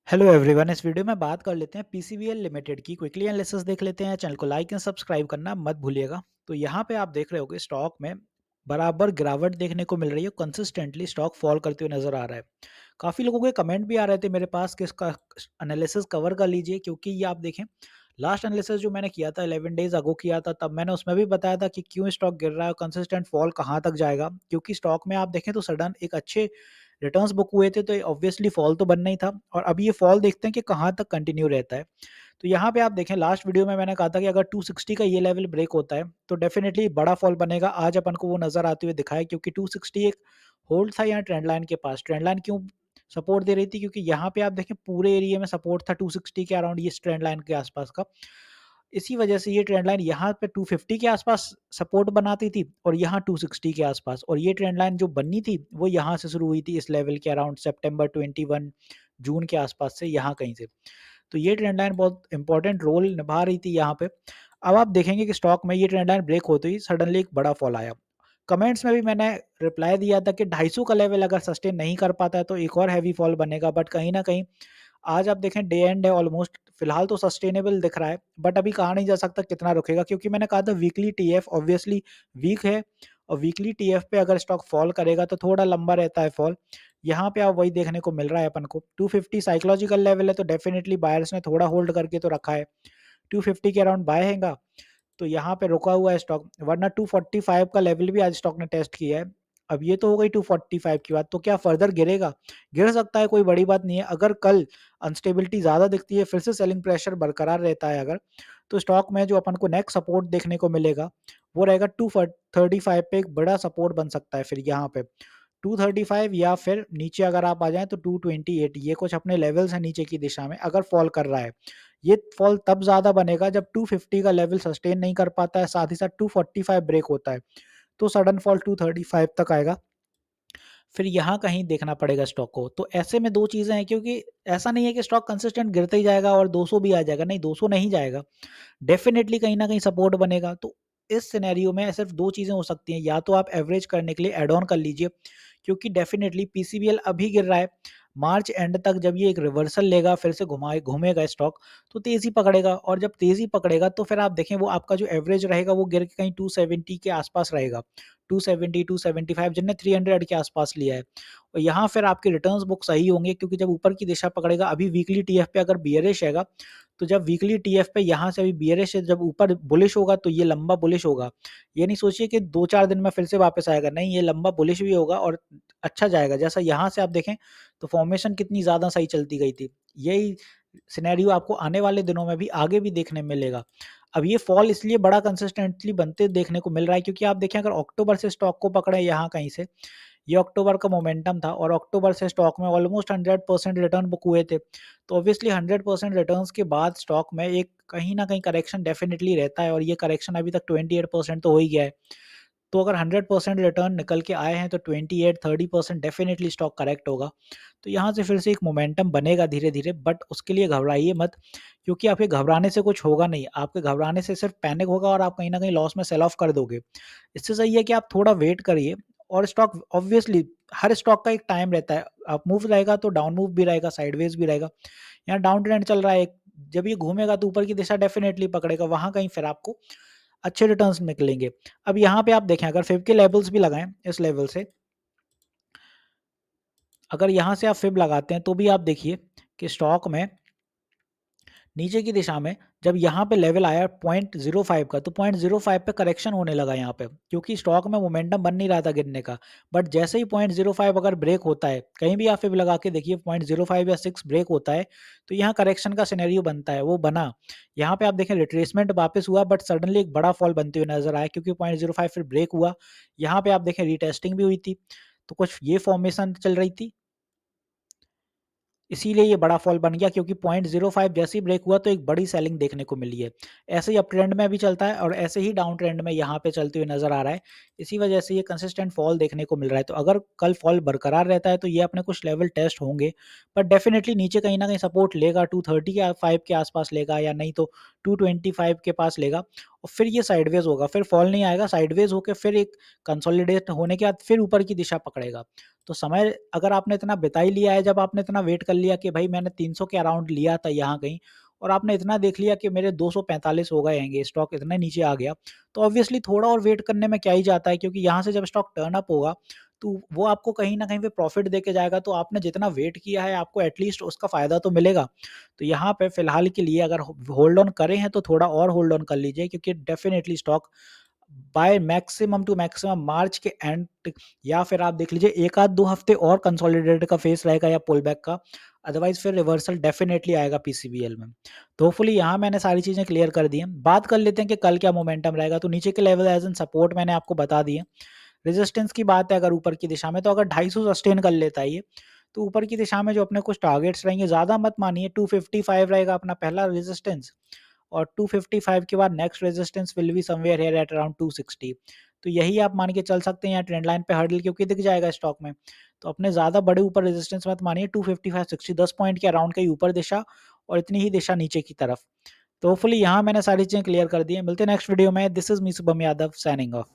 Hello everyone, इस video में बात कर लेते हैं पीसीबीएल लिमिटेड की। क्विकली एनालिसिस देख लेते हैं। चैनल को लाइक एंड सब्सक्राइब करना मत भूलिएगा। तो यहाँ पे आप देख रहे होगे स्टॉक में बराबर गिरावट देखने को मिल रही है। कंसिस्टेंटली स्टॉक फॉल करते हुए नजर आ रहा है। काफ़ी लोगों के कमेंट भी आ रहे थे मेरे पास कि इसका एनालिसिस कवर कर लीजिए, क्योंकि ये आप देखें लास्ट एनालिसिस जो मैंने किया था 11 डेज अगो किया था, तब मैंने उसमें भी बताया था कि क्यों स्टॉक गिर रहा है और कंसिस्टेंट फॉल कहाँ तक जाएगा। क्योंकि स्टॉक में आप देखें तो सडन एक अच्छे रिटर्न्स बुक हुए थे, तो ऑब्वियसली फॉल तो बनना ही था। और अभी ये फॉल देखते हैं कि कहाँ तक कंटिन्यू रहता है। तो यहाँ पे आप देखें लास्ट वीडियो में मैंने कहा था कि अगर 260 का ये लेवल ब्रेक होता है तो डेफिनेटली बड़ा फॉल बनेगा। आज अपन को वो नजर आते हुए दिखा है, क्योंकि 260 एक होल्ड था यहाँ ट्रेंड लाइन के पास। ट्रेंड लाइन क्यों सपोर्ट दे रही थी? क्योंकि यहाँ पे आप देखें पूरे एरिया में सपोर्ट था 260 के अराउंड, ये ट्रेंड लाइन के आसपास का। इसी वजह से ये ट्रेंड लाइन यहाँ पे 250 के आसपास सपोर्ट बनाती थी और यहाँ 260 के आसपास। और ये ट्रेंड लाइन जो बननी थी वो यहाँ से शुरू हुई थी, इस लेवल के अराउंड सितंबर 21 जून के आसपास से, यहाँ कहीं से। तो ये ट्रेंड लाइन बहुत इंपॉर्टेंट रोल निभा रही थी यहाँ पे। अब आप देखेंगे कि स्टॉक में ये ट्रेंड लाइन ब्रेक होते ही सडनली एक बड़ा फॉल आया। कमेंट्स में भी मैंने रिप्लाई दिया था कि 250 का लेवल अगर सस्टेन नहीं कर पाता है तो एक और हैवी फॉल बनेगा। बट कहीं ना कहीं आज आप देखें डे एंड है ऑलमोस्ट, फिलहाल तो सस्टेनेबल दिख रहा है। बट अभी कहा नहीं जा सकता कितना रुकेगा, क्योंकि मैंने कहा था वीकली टीएफ ऑब्वियसली वीक है। और वीकली टीएफ पे अगर स्टॉक फॉल करेगा तो थोड़ा लंबा रहता है फॉल। यहाँ पे आप वही देखने को मिल रहा है अपन को। 250 साइकोलॉजिकल लेवल है, तो डेफिनेटली बायर्स ने थोड़ा होल्ड करके तो रखा है। 250 के अराउंड बाय हैगा, तो यहाँ पे रुका हुआ है स्टॉक। वरना 245 का लेवल भी आज स्टॉक ने टेस्ट किया है। अब ये तो हो गई 245 की बात, तो क्या फर्दर गिरेगा? गिर सकता है, कोई बड़ी बात नहीं है। अगर कल अनस्टेबिलिटी ज़्यादा दिखती है, फिर से सेलिंग प्रेशर बरकरार रहता है अगर, तो स्टॉक में जो अपन को नेक्स्ट सपोर्ट देखने को मिलेगा वो रहेगा 235 पे। एक बड़ा सपोर्ट बन सकता है फिर यहाँ पे 235, या फिर नीचे अगर आप आ जाएं तो 228। ये कुछ अपने लेवल्स हैं नीचे की दिशा में अगर फॉल कर रहा है। ये फॉल तब ज़्यादा बनेगा जब 250 का लेवल सस्टेन नहीं कर पाता है, साथ ही साथ 245 ब्रेक होता है, तो सडन फॉल 235 तक आएगा। फिर यहाँ कहीं देखना पड़ेगा स्टॉक को। तो ऐसे में 2 चीज़ें हैं, क्योंकि ऐसा नहीं है कि स्टॉक कंसिस्टेंट गिरता ही जाएगा और 200 भी आ जाएगा, नहीं 200 नहीं जाएगा। डेफ़िनेटली कहीं न कहीं सपोर्ट बनेगा। तो इस सिनेरियो में सिर्फ़ 2 चीज़ें हो सकती हैं, या तो आप एवरेज करने के लिए ऐड ऑन कर लीजिए, क्योंकि डेफ़िनेटली पीसीबीएल अभी गिर रहा है। मार्च एंड तक जब ये एक रिवर्सल लेगा, फिर से घूमेगा स्टॉक, तो तेज़ी पकड़ेगा। और जब तेज़ी पकड़ेगा तो फिर आप देखें वो आपका जो एवरेज रहेगा वो गिर के कहीं 270 के आसपास रहेगा। 270, 275 जिनने 300 के आसपास लिया है। और यहाँ फिर आपके रिटर्न्स बुक सही होंगे, क्योंकि जब ऊपर की दिशा पकड़ेगा, अभी वीकली टीएफ पे अगर बियरिश हैगा, तो जब वीकली टीएफ पे यहाँ से अभी बियरिश है, जब ऊपर बुलिश होगा तो ये लंबा बुलिश होगा। ये नहीं सोचिए कि 2-4 दिन में फिर से वापस आएगा, नहीं, ये लंबा बुलिश भी होगा और अच्छा जाएगा। जैसा यहाँ से आप देखें तो फॉर्मेशन कितनी ज़्यादा सही चलती गई थी। यही सिनेरियो आपको आने वाले दिनों में भी आगे भी देखने मिलेगा। अब ये फॉल इसलिए बड़ा कंसिस्टेंटली बनते देखने को मिल रहा है, क्योंकि आप देखें अगर अक्टूबर से स्टॉक को पकड़े यहाँ कहीं से, ये अक्टूबर का मोमेंटम था और अक्टूबर से स्टॉक में ऑलमोस्ट 100% रिटर्न बुक हुए थे। तो ऑब्वियसली 100% रिटर्न्स के बाद स्टॉक में एक कहीं न कहीं करेक्शन डेफ़िनिटली रहता है, और ये करेक्शन अभी तक 28% तो हो ही गया है। तो अगर 100% रिटर्न निकल के आए हैं तो 28-30% डेफ़िनिटली स्टॉक करेक्ट होगा। तो यहाँ से फिर से एक मोमेंटम बनेगा धीरे-धीरे, बट उसके लिए घबराइए मत, क्योंकि आपके घबराने से कुछ होगा नहीं। आपके घबराने से सिर्फ पैनिक होगा और आप कहीं न कहीं लॉस में सेल ऑफ कर दोगे। इससे सही है कि आप थोड़ा वेट करिए। और स्टॉक ऑब्वियसली हर स्टॉक का एक टाइम रहता है। अप मूव रहेगा तो डाउन मूव भी रहेगा, साइडवेज़ भी रहेगा। यहाँ डाउन ट्रेंड चल रहा है एक, जब ये घूमेगा तो ऊपर की दिशा डेफ़िनेटली पकड़ेगा, वहाँ कहीं फिर आपको अच्छे रिटर्न्स निकलेंगे। अब यहाँ पे आप देखें अगर फिब के लेवल्स भी लगाएँ इस लेवल से, अगर यहाँ से आप फिब लगाते हैं तो भी आप देखिए कि स्टॉक में नीचे की दिशा में जब यहाँ पे लेवल आया 0.05 का, तो 0.05 पे करेक्शन होने लगा यहाँ पे, क्योंकि स्टॉक में मोमेंटम बन नहीं रहा था गिरने का। बट जैसे ही 0.05 अगर ब्रेक होता है, कहीं भी आप फिब लगा के देखिए 0.05 या 6 ब्रेक होता है, तो यहाँ करेक्शन का सिनेरियो बनता है, वो बना। यहाँ पे आप देखें रिट्रेसमेंट वापस हुआ, बट सडनली एक बड़ा फॉल बनते हुए नजर आया, क्योंकि 0.05 फिर ब्रेक हुआ। यहाँ पे आप देखें रीटेस्टिंग भी हुई थी, तो कुछ ये फॉर्मेशन चल रही थी, इसीलिए ये बड़ा फॉल बन गया, क्योंकि 0.05 जैसे ही ब्रेक हुआ तो एक बड़ी सेलिंग देखने को मिली है। ऐसे ही अप ट्रेंड में भी चलता है और ऐसे ही डाउन ट्रेंड में यहाँ पे चलते हुए नज़र आ रहा है। इसी वजह से ये कंसिस्टेंट फॉल देखने को मिल रहा है। तो अगर कल फॉल बरकरार रहता है तो ये अपने कुछ लेवल टेस्ट होंगे, बट डेफिनेटली नीचे कहीं न कहीं सपोर्ट लेगा, 230 के 5 के आसपास लेगा, या नहीं तो 225 के पास लेगा और फिर ये साइडवेज़ होगा, फिर फॉल नहीं आएगा, साइडवेज़ होके फिर एक कंसोलिडेट होने के बाद फिर ऊपर की दिशा पकड़ेगा। तो समय अगर आपने इतना बिता ही लिया है, जब आपने इतना वेट कर लिया कि भाई मैंने 300 के अराउंड लिया था यहाँ कहीं और आपने इतना देख लिया कि मेरे 245 हो गए हैंगे, स्टॉक इतना नीचे आ गया, तो ऑब्वियसली थोड़ा और वेट करने में क्या ही जाता है, क्योंकि यहाँ से जब स्टॉक टर्न अप होगा, तो वो आपको कहीं न कहीं पे प्रॉफ़िट देके जाएगा, तो आपने जितना वेट किया है, आपको एटलीस्ट उसका फ़ायदा तो मिलेगा। तो यहाँ पे फ़िलहाल के लिए अगर होल्ड ऑन करे हैं, तो थोड़ा और होल्ड ऑन कर लीजिए, क्योंकि definitely stock buy maximum to maximum March के एंड या फिर आप देख लीजिए 1 आध 2 हफ्ते और कंसोलिडेटेड का फेस रहेगा या पुल बैक का, अदरवाइज़ फिर रिवर्सल डेफ़िनेटली आएगा पीसीबीएल में। तो होपफुली यहाँ मैंने सारी चीज़ें क्लियर कर दी हैं। बात कर लेते हैं कि कल क्या मोमेंटम रहेगा, तो नीचे के लेवल एज़ इन सपोर्ट मैंने आपको बता दिए। रेजिस्टेंस की बात है अगर ऊपर की दिशा में, तो अगर 250 सस्टेन कर लेता है ये, तो ऊपर की दिशा में जो अपने कुछ टारगेट्स रहेंगे, ज़्यादा मत मानिए, 255 रहेगा अपना पहला रेजिस्टेंस और 255 के बाद next resistance will be somewhere here at around 260। तो यही आप मान के चल सकते हैं, या ट्रेंड लाइन पे हर्डल क्योंकि दिख जाएगा स्टॉक में। तो अपने ज़्यादा बड़े ऊपर रेजिस्टेंस मत मानिए, 255 60 10 पॉइंट के अराउंड का ही ऊपर दिशा और इतनी ही दिशा नीचे की तरफ। तो होपफुली यहाँ मैंने सारी चीज़ें क्लियर कर दी हैं। मिलते हैं नेक्स्ट वीडियो में। This is me Shubham Yadav signing off.